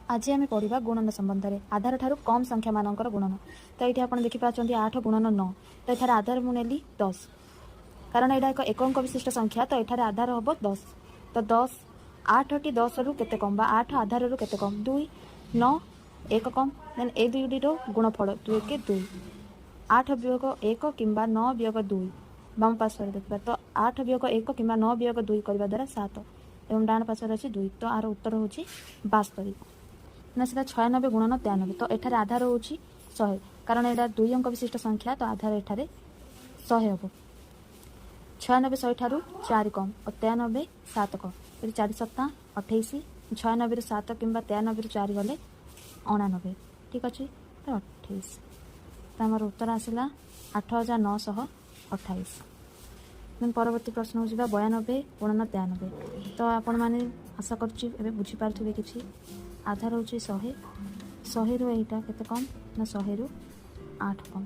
आज आम पढ़ा गुणन संबंध में आधार ठारू कम संख्या मानकर गुणन। तो ये आप देखिपार 8 गुणन 9 तो ये आधार मुझे 10 कारण यहाँ एक एकंक विशिष्ट संख्या तो ये आधार हम 10 तो 10 8 टी 10 रु केते कम 8 आधार रु केते कम 2 9 1 कम देन ए दुईटी गुणफल 2 के 2 8 वियोग 1 कि 9 वियोग 2 बाम पार्श्व देखा तो 8 वियोग 1 कि 9 वियोग 2 करने द्वारा 7 एवं डाण पार्श्व अच्छे 2 तो आर उत्तर हूँ 72 ना सीधा 96 गुणन 93 तो ये आधार हूँ 100 कारण यहाँ 2 अंक विशिष्ट संख्या तो आधार ये 100 हम 96 100 ठारू 4 कम और 93 7 कम ये 4 7 28 96 7 कि 93 4 गले 89 ठीक अच्छे तो 28 तो आम उत्तर आसला 8928। देन परवर्ती प्रश्न हो 92 गुणन 93 तो आपण मैंने आशा कर बुझीपारे कि आधार हूँ 100 100 रु यहाँ के कम ना 100 रु 8 कम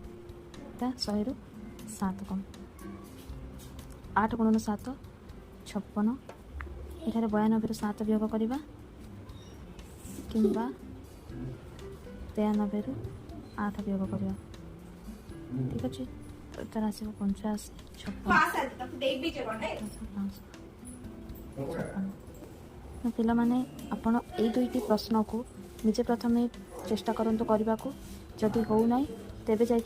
100 रु 7 कम 8 गुणन 7 56 ये 92 रु 7 वियोग करवा कि 93 रु 8 वियोग करवा ठीक अच्छे तो उत्तर आस 85 पिला माने आपण ए दुईटी प्रश्न को निजे प्रथमे चेष्टा करंतु करने को जदि हो ना तेबे जाइए